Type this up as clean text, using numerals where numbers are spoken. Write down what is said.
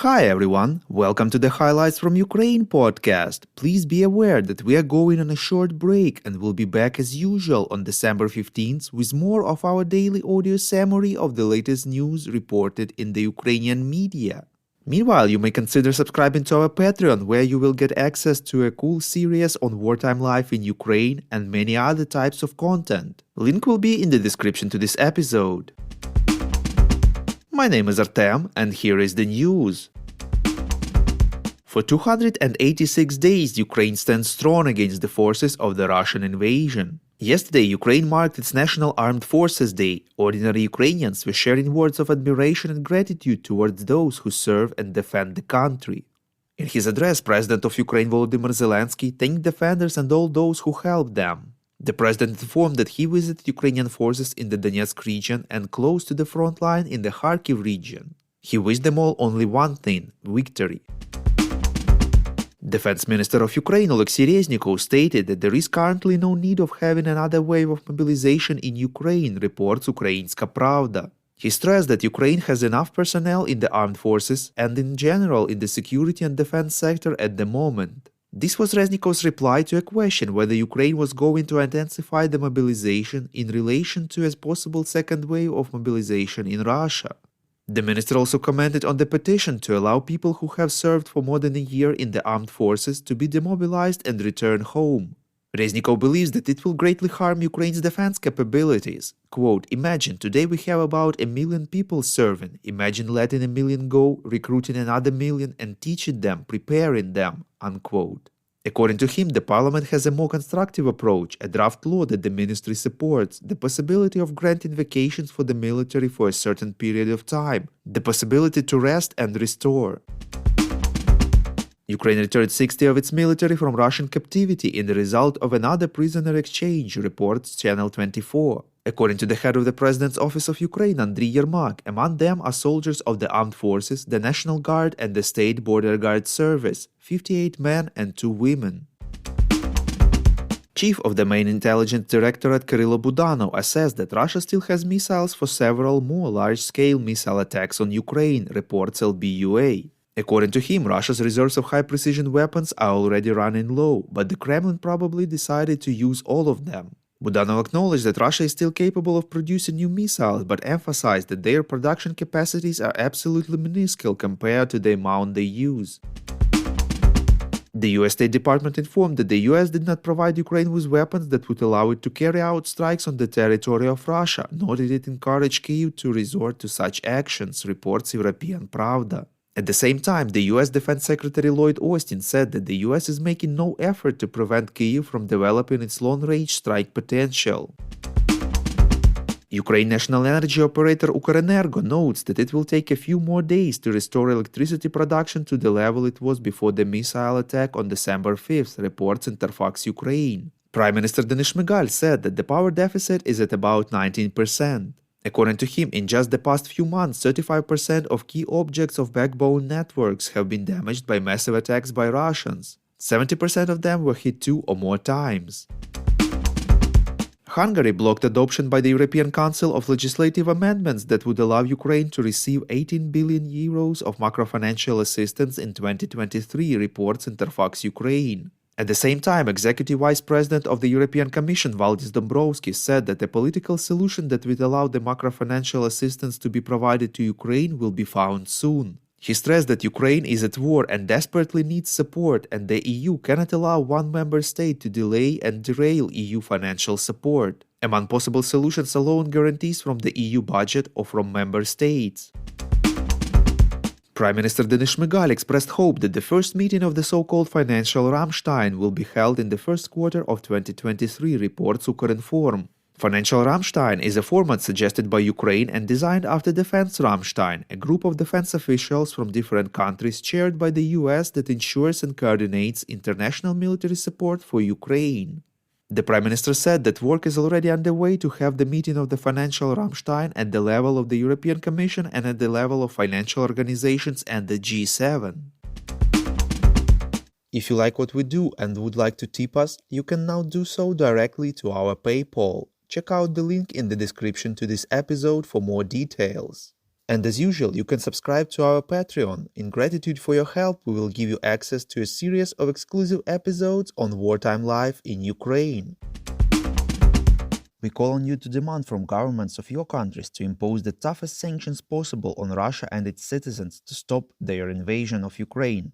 Hi everyone, welcome to the Highlights from Ukraine podcast. Please be aware that we are going on a short break and will be back as usual on December 15th with more of our daily audio summary of the latest news reported in the Ukrainian media. Meanwhile, you may consider subscribing to our Patreon, where you will get access to a cool series on wartime life in Ukraine and many other types of content. Link will be in the description to this episode. My name is Artem, and here is the news. For 286 days, Ukraine stands strong against the forces of the Russian invasion. Yesterday, Ukraine marked its National Armed Forces Day. Ordinary Ukrainians were sharing words of admiration and gratitude towards those who serve and defend the country. In his address, President of Ukraine Volodymyr Zelensky thanked defenders and all those who helped them. The president informed that he visited Ukrainian forces in the Donetsk region and close to the front line in the Kharkiv region. He wished them all only one thing – victory. Defense Minister of Ukraine Oleksiy Reznikov stated that there is currently no need of having another wave of mobilization in Ukraine, reports Ukrainska Pravda. He stressed that Ukraine has enough personnel in the armed forces and in general in the security and defense sector at the moment. This was Reznikov's reply to a question whether Ukraine was going to intensify the mobilization in relation to a possible second wave of mobilization in Russia. The minister also commented on the petition to allow people who have served for more than a year in the armed forces to be demobilized and return home. Reznikov believes that it will greatly harm Ukraine's defense capabilities. Quote, "Imagine, today we have about 1 million people serving. Imagine letting 1 million go, recruiting another million and teaching them, preparing them." Unquote. According to him, the parliament has a more constructive approach, a draft law that the ministry supports, the possibility of granting vacations for the military for a certain period of time, the possibility to rest and restore. Ukraine returned 60 of its military from Russian captivity in the result of another prisoner exchange, reports Channel 24. According to the head of the President's Office of Ukraine, Andriy Yermak, among them are soldiers of the armed forces, the National Guard and the State Border Guard Service, 58 men and 2 women. Chief of the main intelligence directorate Kyrylo Budanov assessed that Russia still has missiles for several more large-scale missile attacks on Ukraine, reports LBUA. According to him, Russia's reserves of high-precision weapons are already running low, but the Kremlin probably decided to use all of them. Budanov acknowledged that Russia is still capable of producing new missiles, but emphasized that their production capacities are absolutely minuscule compared to the amount they use. The US State Department informed that the US did not provide Ukraine with weapons that would allow it to carry out strikes on the territory of Russia, nor did it encourage Kyiv to resort to such actions, reports European Pravda. At the same time, the US Defense Secretary Lloyd Austin said that the US is making no effort to prevent Kyiv from developing its long-range strike potential. Ukraine national energy operator Ukrenergo notes that it will take a few more days to restore electricity production to the level it was before the missile attack on December 5th, reports Interfax Ukraine. Prime Minister Denis Shmyhal said that the power deficit is at about 19%. According to him, in just the past few months, 35% of key objects of backbone networks have been damaged by massive attacks by Russians. 70% of them were hit 2 or more times. Hungary blocked adoption by the European Council of legislative amendments that would allow Ukraine to receive 18 billion euros of macrofinancial assistance in 2023, reports Interfax Ukraine. At the same time, Executive Vice President of the European Commission Valdis Dombrovskis said that a political solution that would allow the macrofinancial assistance to be provided to Ukraine will be found soon. He stressed that Ukraine is at war and desperately needs support, and the EU cannot allow one member state to delay and derail EU financial support. Among possible solutions are loan guarantees from the EU budget or from member states. Prime Minister Denis Shmyhal expressed hope that the first meeting of the so-called financial Ramstein will be held in the first quarter of 2023, reports Ukrinform. Financial Ramstein is a format suggested by Ukraine and designed after Defense Ramstein, a group of defense officials from different countries chaired by the US that ensures and coordinates international military support for Ukraine. The Prime Minister said that work is already underway to have the meeting of the Financial Ramstein at the level of the European Commission and at the level of financial organizations and the G7. If you like what we do and would like to tip us, you can now do so directly to our PayPal. Check out the link in the description to this episode for more details. And as usual, you can subscribe to our Patreon. In gratitude for your help, we will give you access to a series of exclusive episodes on wartime life in Ukraine. We call on you to demand from governments of your countries to impose the toughest sanctions possible on Russia and its citizens to stop their invasion of Ukraine.